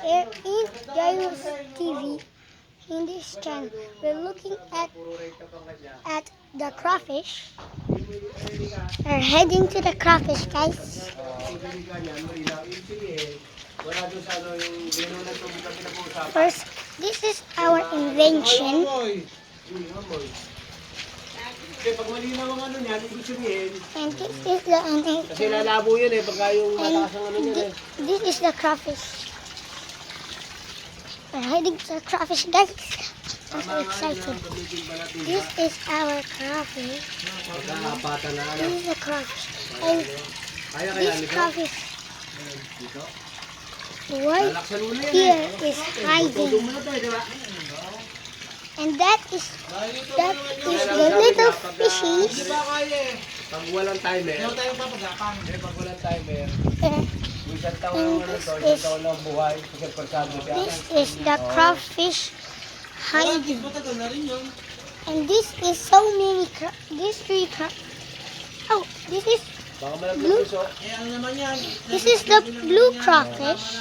here in Jairus TV. In this channel, we're looking at the crawfish. We're heading to the crawfish, guys. First, this is our invention. And this is the Kasi lalabo yun pagka yung mataas ang yan This is the crawfish. We're heading to the crawfish, guys. I'm so excited. This is our crawfish. This is the crawfish. And this crawfish right here is hiding. And that is the little fishies. Pag walang timer, isang taon ng buhay, isang persado siya. This is the crawfish hiding. And this is so many this is blue. This is the blue crawfish.